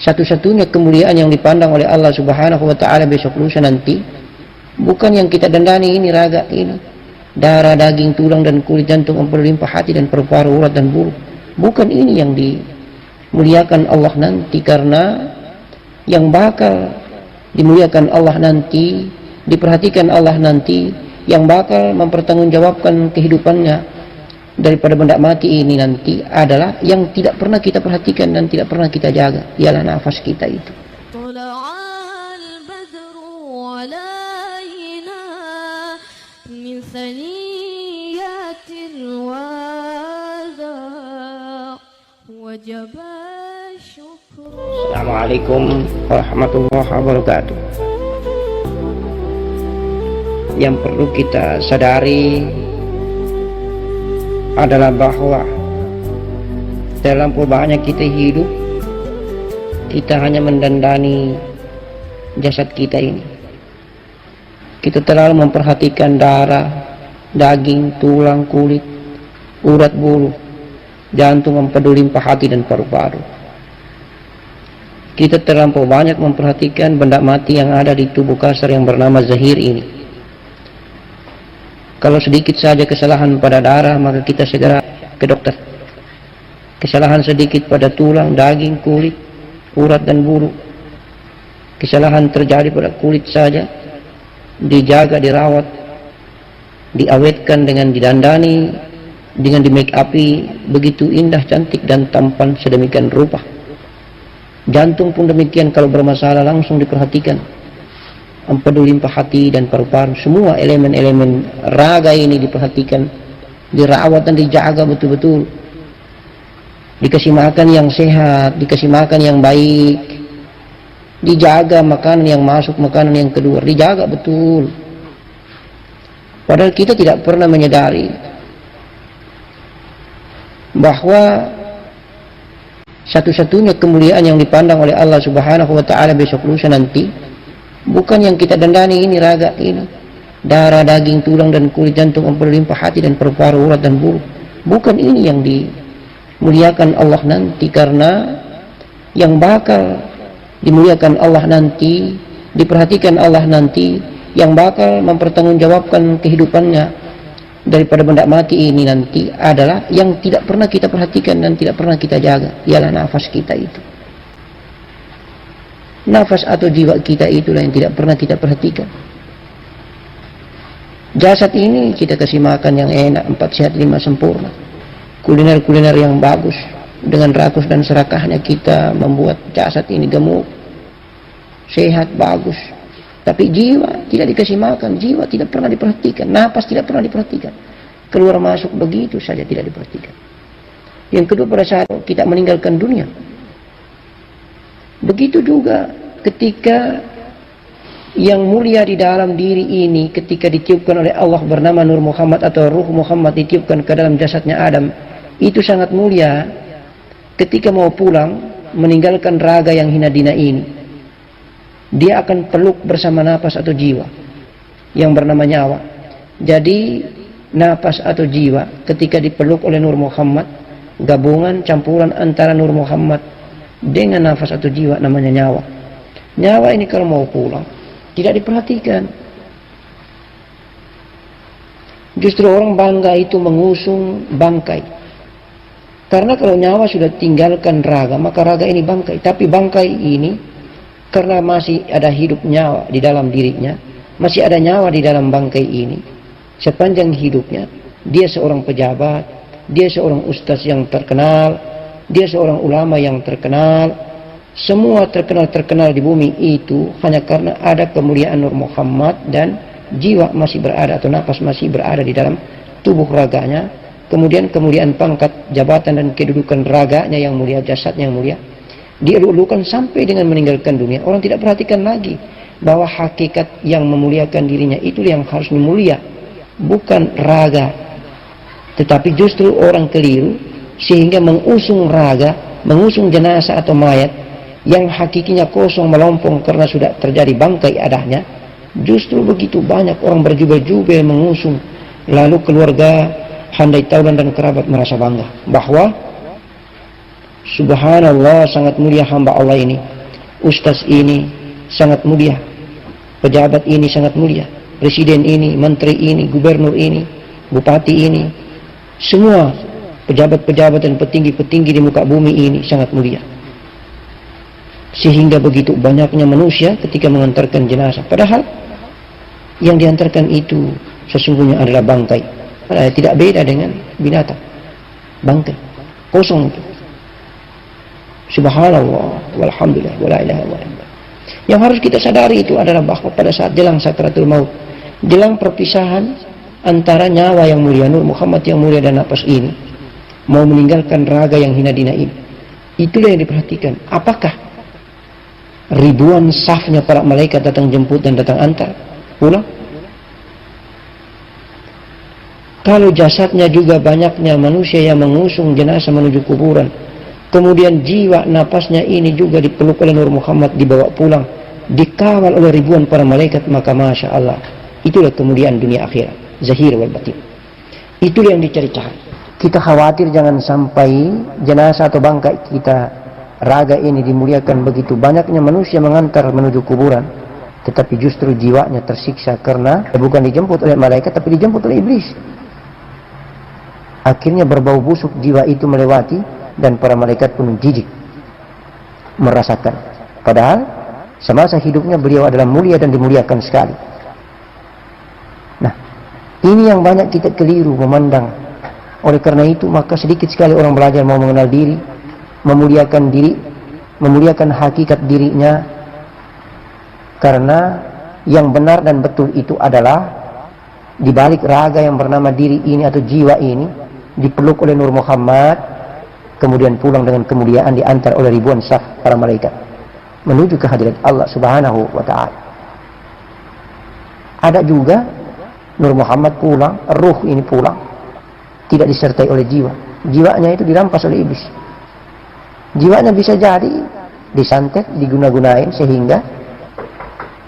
satu-satunya kemuliaan yang dipandang oleh Allah Subhanahu wa taala besok lusa nanti bukan yang kita dandani ini, raga ini, darah, daging, tulang dan kulit, jantung, empedu, limpa, hati dan paru-paru, urat dan bulu. Bukan ini yang dimuliakan Allah nanti, karena yang bakal dimuliakan Allah nanti, diperhatikan Allah nanti, yang bakal mempertanggungjawabkan kehidupannya daripada benda mati ini nanti adalah yang tidak pernah kita perhatikan dan tidak pernah kita jaga, ialah nafas kita itu. Assalamualaikum warahmatullahi wabarakatuh. Yang perlu kita sadari adalah bahwa dalam perubahannya kita hidup, kita hanya mendandani jasad kita ini. Kita terlalu memperhatikan darah, daging, tulang, kulit, urat, bulu, jantung, empedu, limpa, hati dan paru-paru. Kita terlampau banyak memperhatikan benda mati yang ada di tubuh kasar yang bernama zahir ini. Kalau sedikit saja kesalahan pada darah, maka kita segera ke dokter. Kesalahan sedikit pada tulang, daging, kulit, urat dan bulu, kesalahan terjadi pada kulit saja, dijaga, dirawat, diawetkan dengan didandani, dengan di make upi begitu indah, cantik dan tampan sedemikian rupa. Jantung pun demikian, kalau bermasalah langsung diperhatikan. Empedu, limpa, hati dan paru-paru, semua elemen-elemen raga ini diperhatikan, dirawat dan dijaga betul-betul. Dikasih makan yang sehat, dikasih makan yang baik, dijaga makanan yang masuk, makanan yang keluar, dijaga betul. Padahal kita tidak pernah menyadari bahwa satu-satunya kemuliaan yang dipandang oleh Allah Subhanahu wa taala besok lusa nanti bukan yang kita dandani ini, raga ini, darah, daging, tulang dan kulit, jantung, empedu, limpa, hati dan paru-paru, urat dan bulu. Bukan ini yang dimuliakan Allah nanti, karena yang bakal dimuliakan Allah nanti, diperhatikan Allah nanti, yang bakal mempertanggungjawabkan kehidupannya daripada benda mati ini nanti adalah yang tidak pernah kita perhatikan dan tidak pernah kita jaga, ialah nafas kita itu. Nafas atau jiwa kita itulah yang tidak pernah kita perhatikan. Jasad ini kita kasih makan yang enak, 4 sehat 5 sempurna, kuliner-kuliner yang bagus, dengan rakus dan serakahnya kita membuat jasad ini gemuk, sehat, bagus. Tapi jiwa tidak dikasih makan, jiwa tidak pernah diperhatikan, nafas tidak pernah diperhatikan, keluar masuk begitu saja tidak diperhatikan. Yang kedua, pada saat kita meninggalkan dunia, begitu juga ketika yang mulia di dalam diri ini, ketika ditiupkan oleh Allah bernama Nur Muhammad atau Ruh Muhammad, ditiupkan ke dalam jasadnya Adam, itu sangat mulia. Ketika mau pulang meninggalkan raga yang hina dina ini, dia akan peluk bersama napas atau jiwa yang bernama nyawa. Jadi napas atau jiwa ketika dipeluk oleh Nur Muhammad, gabungan campuran antara Nur Muhammad dengan nafas atau jiwa namanya nyawa. Nyawa ini kalau mau pulang tidak diperhatikan. Justru orang bangga itu mengusung bangkai, karena kalau nyawa sudah tinggalkan raga, maka raga ini bangkai. Tapi bangkai ini karena masih ada hidup nyawa di dalam dirinya, masih ada nyawa di dalam bangkai ini, sepanjang hidupnya dia seorang pejabat, dia seorang ustaz yang terkenal, dia seorang ulama yang terkenal, semua terkenal di bumi itu hanya karena ada kemuliaan Nur Muhammad dan jiwa masih berada atau nafas masih berada di dalam tubuh raganya. Kemudian kemuliaan pangkat, jabatan dan kedudukan raganya yang mulia, jasadnya yang mulia, dielulukan sampai dengan meninggalkan dunia. Orang tidak perhatikan lagi bahwa hakikat yang memuliakan dirinya itu yang harus mulia, bukan raga. Tetapi justru orang keliru sehingga mengusung raga, mengusung jenazah atau mayat yang hakikinya kosong, melompong karena sudah terjadi bangkai adanya. Justru begitu banyak orang berjubel-jubel mengusung, lalu keluarga, handai taulan dan kerabat merasa bangga bahwa subhanallah, sangat mulia hamba Allah ini. ustaz ini sangat mulia, pejabat ini sangat mulia, presiden ini, menteri ini, gubernur ini, bupati ini, semua pejabat-pejabat dan petinggi-petinggi di muka bumi ini sangat mulia. Sehingga begitu banyaknya manusia ketika mengantarkan jenazah. Padahal yang diantarkan itu sesungguhnya adalah bangkai. Padahal tidak beda dengan binatang. Bangkai. Kosong itu. Subhanallah. Walhamdulillah. Wala ilaha illallah. Yang harus kita sadari itu adalah bahwa pada saat jelang sakratul maut, jelang perpisahan antara nyawa yang mulia, Nur Muhammad yang mulia dan nafas ini, mau meninggalkan raga yang hina dina ini. Itulah yang diperhatikan. Apakah ribuan safnya para malaikat datang jemput dan datang antar pulang? Kalau jasadnya juga banyaknya manusia yang mengusung jenazah menuju kuburan, kemudian jiwa napasnya ini juga dipeluk oleh Nur Muhammad, dibawa pulang, dikawal oleh ribuan para malaikat, maka Masya Allah, itulah kemudian dunia akhirat, zahir wal batin. Itulah yang dicari-cari. Kita khawatir jangan sampai jenazah atau bangkai kita, raga ini dimuliakan begitu banyaknya manusia mengantar menuju kuburan, tetapi justru jiwanya tersiksa karena bukan dijemput oleh malaikat tapi dijemput oleh iblis. Akhirnya berbau busuk jiwa itu melewati dan para malaikat pun jijik merasakan. Padahal semasa hidupnya beliau adalah mulia dan dimuliakan sekali. Nah, ini yang banyak kita keliru memandang. Oleh karena itu maka sedikit sekali orang belajar mau mengenal diri, memuliakan diri, memuliakan hakikat dirinya, karena yang benar dan betul itu adalah di balik raga yang bernama diri ini atau jiwa ini dipeluk oleh Nur Muhammad, kemudian pulang dengan kemuliaan diantar oleh ribuan saf para malaikat menuju ke hadirat Allah Subhanahu wa ta'ala. Ada juga Nur Muhammad pulang, ruh ini pulang, tidak disertai oleh jiwa. Jiwanya itu dirampas oleh iblis. Jiwanya bisa jadi disantet, diguna-gunain sehingga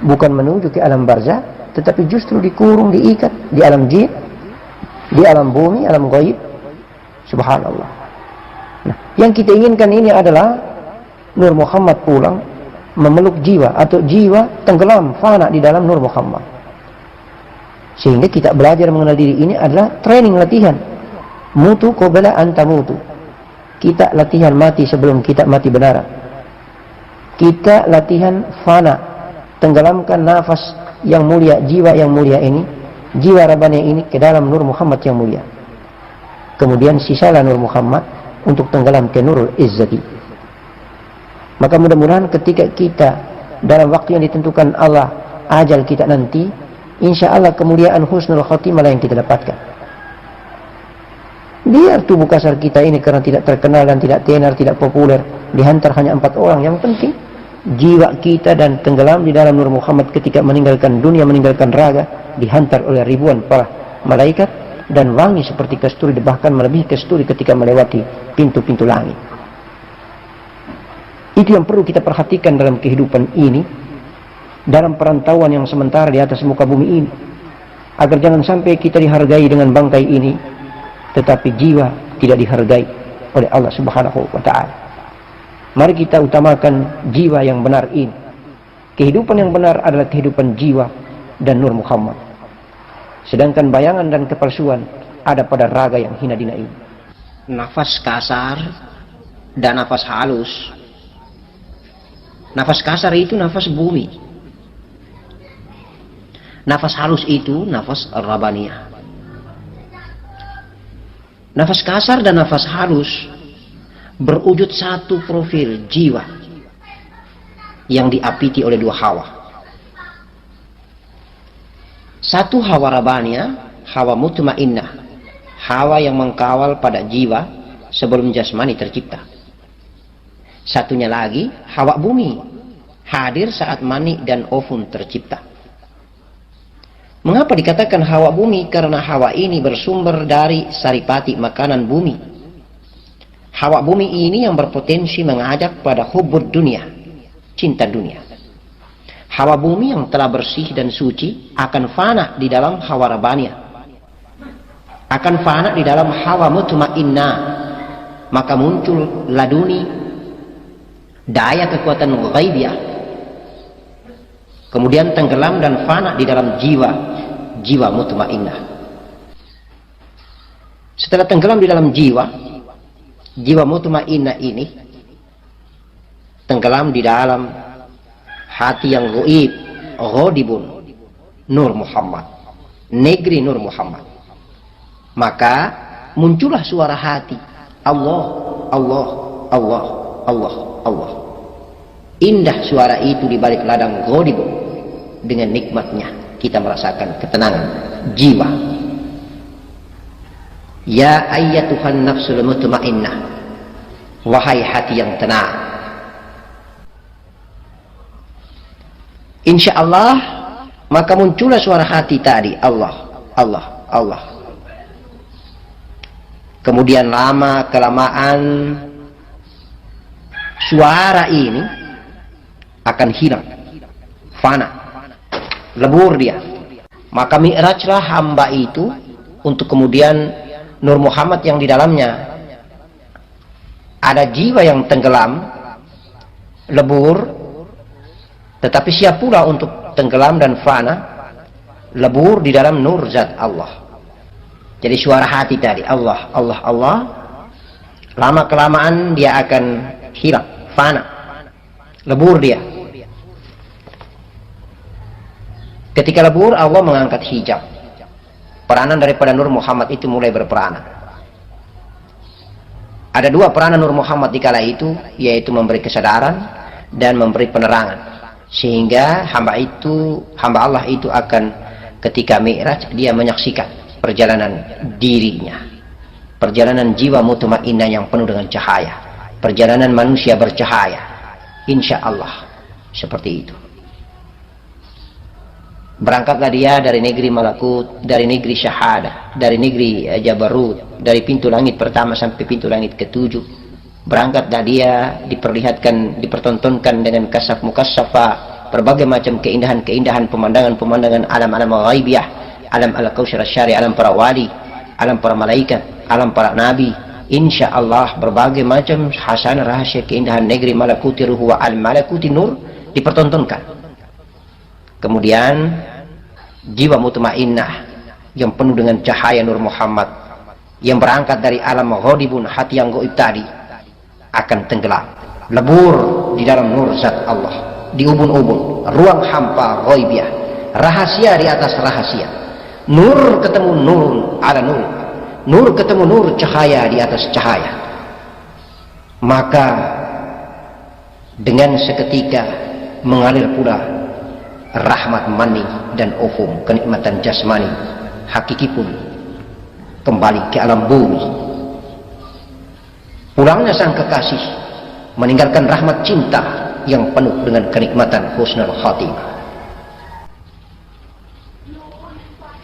bukan menuju ke alam barzah, tetapi justru dikurung, diikat di alam jin, di alam bumi, alam gaib. Subhanallah. Nah, yang kita inginkan ini adalah Nur Muhammad pulang memeluk jiwa atau jiwa tenggelam fana di dalam Nur Muhammad. Sehingga kita belajar mengenal diri ini adalah training, latihan. Mutu qabla anta mutu. Kita latihan mati sebelum kita mati benar. Kita latihan fana, tenggelamkan nafas yang mulia, jiwa yang mulia ini, jiwa Rabbani ini ke dalam Nur Muhammad yang mulia. Kemudian sisalah Nur Muhammad untuk tenggelam ke Nurul Izzati. Maka mudah-mudahan ketika kita dalam waktu yang ditentukan Allah, ajal kita nanti, insya Allah kemuliaan husnul khotimah yang kita dapatkan. Biar tubuh kasar kita ini karena tidak terkenal dan tidak tenar, tidak populer, dihantar hanya 4 orang. Yang penting jiwa kita dan tenggelam di dalam Nur Muhammad ketika meninggalkan dunia, meninggalkan raga, dihantar oleh ribuan para malaikat dan wangi seperti kasturi, bahkan melebihi kasturi ketika melewati pintu-pintu langit. Itu yang perlu kita perhatikan dalam kehidupan ini, dalam perantauan yang sementara di atas muka bumi ini, agar jangan sampai kita dihargai dengan bangkai ini, tetapi jiwa tidak dihargai oleh Allah Subhanahu wa ta'ala. Mari kita utamakan jiwa yang benar ini. Kehidupan yang benar adalah kehidupan jiwa dan Nur Muhammad. Sedangkan bayangan dan kepalsuan ada pada raga yang hina dina ini. Nafas kasar dan nafas halus. Nafas kasar itu nafas bumi. Nafas halus itu nafas Rabbaniyah. Nafas kasar dan nafas halus berwujud satu profil jiwa yang diapiti oleh 2 hawa. Satu hawa Rabbaniyah, hawa mutmainnah, hawa yang mengkawal pada jiwa sebelum jasmani tercipta. Satunya lagi hawa bumi, hadir saat mani dan ovum tercipta. Mengapa dikatakan hawa bumi? Karena hawa ini bersumber dari saripati makanan bumi. Hawa bumi ini yang berpotensi mengajak pada hubbud dunia, cinta dunia. Hawa bumi yang telah bersih dan suci akan fana di dalam hawa Rabbaniyah, akan fana di dalam hawa mutmainnah. Maka muncul laduni, daya kekuatan ghaibiyah, kemudian tenggelam dan fana di dalam jiwa mutmainnah. Setelah tenggelam di dalam jiwa mutmainnah ini tenggelam di dalam hati yang gaib, ghodibun, Nur Muhammad, negeri Nur Muhammad. Maka muncullah suara hati, Allah, Allah, Allah, Allah, Allah. Indah suara itu di balik ladang ghodibun. Dengan nikmatnya kita merasakan ketenangan jiwa. Ya ayyatuhan nafsul mutmainnah, wahai hati yang tenang. Insya Allah, maka muncullah suara hati tadi, Allah, Allah, Allah. Kemudian lama kelamaan suara ini akan hilang, fana, lebur dia. Maka mi'rajlah hamba itu untuk kemudian Nur Muhammad yang di dalamnya ada jiwa yang tenggelam, lebur, tetapi siap pula untuk tenggelam dan fana, lebur di dalam nur zat Allah. Jadi suara hati tadi, Allah, Allah, Allah, lama kelamaan dia akan hilang, fana, lebur dia. Ketika lebur, Allah mengangkat hijab. Peranan daripada Nur Muhammad itu mulai berperanan. Ada dua peranan Nur Muhammad di kala itu, yaitu memberi kesadaran dan memberi penerangan. Sehingga hamba Allah itu akan ketika mi'raj, dia menyaksikan perjalanan dirinya, perjalanan jiwa mutmainnah yang penuh dengan cahaya, perjalanan manusia bercahaya. Insya Allah seperti itu. Berangkatlah dia dari negeri malakut, dari negeri syahadah, dari negeri jabarut, dari pintu langit pertama sampai pintu langit ketujuh. Berangkatlah dia, diperlihatkan, dipertontonkan dengan kasaf mukassafa, berbagai macam keindahan-keindahan, pemandangan-pemandangan alam-alam ghaibiyah, alam al-kautsar syari, alam para wali, alam para malaikat, alam para nabi. Insya Allah berbagai macam hasanah rahasia keindahan negeri malakuti ruhu wa al-malakuti nur dipertontonkan. Kemudian jiwa mutmainnah yang penuh dengan cahaya Nur Muhammad yang berangkat dari alam ghodibun, hati yang gaib tadi, akan tenggelam, lebur di dalam nur zat Allah, di ubun-ubun ruang hampa ghaibiyah, rahasia di atas rahasia, nur ketemu nur ala nur, nur ketemu nur, cahaya di atas cahaya. Maka dengan seketika mengalir pula rahmat mani dan ufum, kenikmatan jasmani hakiki pun kembali ke alam bumi. Pulangnya sang kekasih meninggalkan rahmat cinta yang penuh dengan kenikmatan husnul khatimah.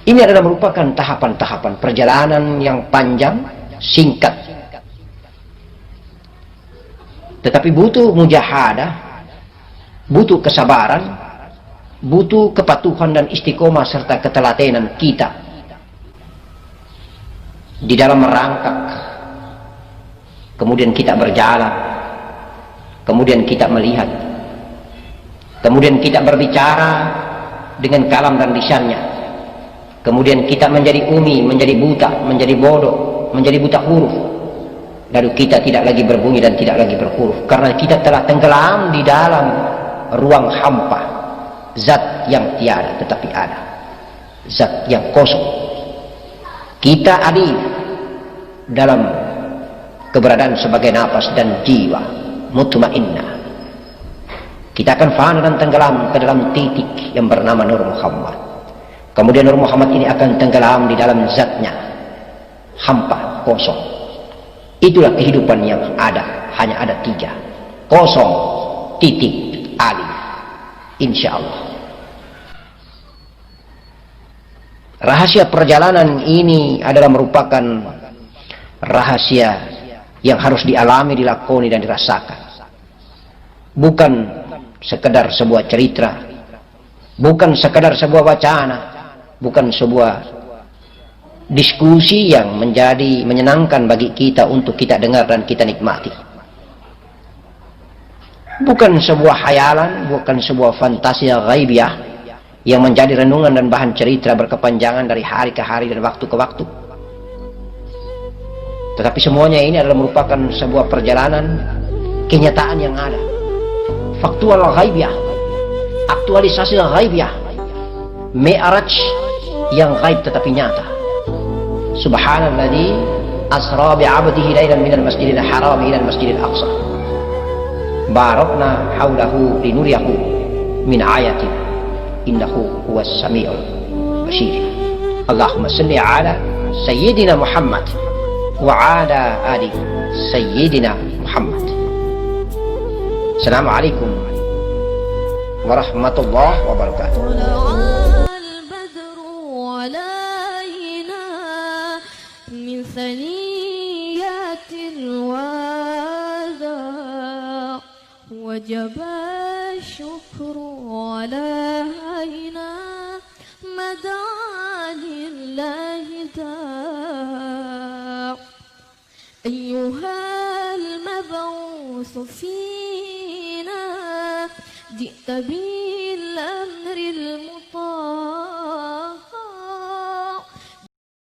Ini adalah merupakan tahapan-tahapan perjalanan yang panjang, singkat, tetapi butuh mujahadah, butuh kesabaran, butuh kepatuhan dan istiqomah serta ketelatenan kita di dalam merangkak. Kemudian kita berjalan, kemudian kita melihat, kemudian kita berbicara dengan kalam dan lisannya, kemudian kita menjadi umi, menjadi buta, menjadi bodoh, menjadi buta huruf, lalu kita tidak lagi berbunyi dan tidak lagi berhuruf karena kita telah tenggelam di dalam ruang hampa, zat yang tiada tetapi ada, zat yang kosong. Kita adil dalam keberadaan sebagai nafas dan jiwa mutmainnah. Kita akan fana dan tenggelam ke dalam titik yang bernama Nur Muhammad. Kemudian Nur Muhammad ini akan tenggelam di dalam zatnya, hampa, kosong. Itulah kehidupan yang ada, hanya ada tiga, kosong, titik, alif. Insya Allah. Rahasia perjalanan ini adalah merupakan rahasia yang harus dialami, dilakoni dan dirasakan. Bukan sekedar sebuah cerita, bukan sekedar sebuah wacana, bukan sebuah diskusi yang menjadi menyenangkan bagi kita untuk kita dengar dan kita nikmati. Bukan sebuah khayalan, bukan sebuah fantasi ghaibiyah yang menjadi renungan dan bahan cerita berkepanjangan dari hari ke hari dan waktu ke waktu. Tetapi semuanya ini adalah merupakan sebuah perjalanan kenyataan yang ada. Faktual ghaibiyah, aktualisasi ghaibiyah, mi'raj yang gaib tetapi nyata. Subhanalladzi asra bi'abdihi lailan minal masjidil haram ila al-masjidil aqsa. Barakna haulahu linuriyahu min ayatin innahu huwas samiul basir. Allahumma salli ala sayyidina Muhammad wa ala ali sayyidina Muhammad. Assalamualaikum warahmatullahi wabarakatuh. وجب الشكر علينا مدى لله داع أيها المبعوث فينا جئت بالأمر المطاع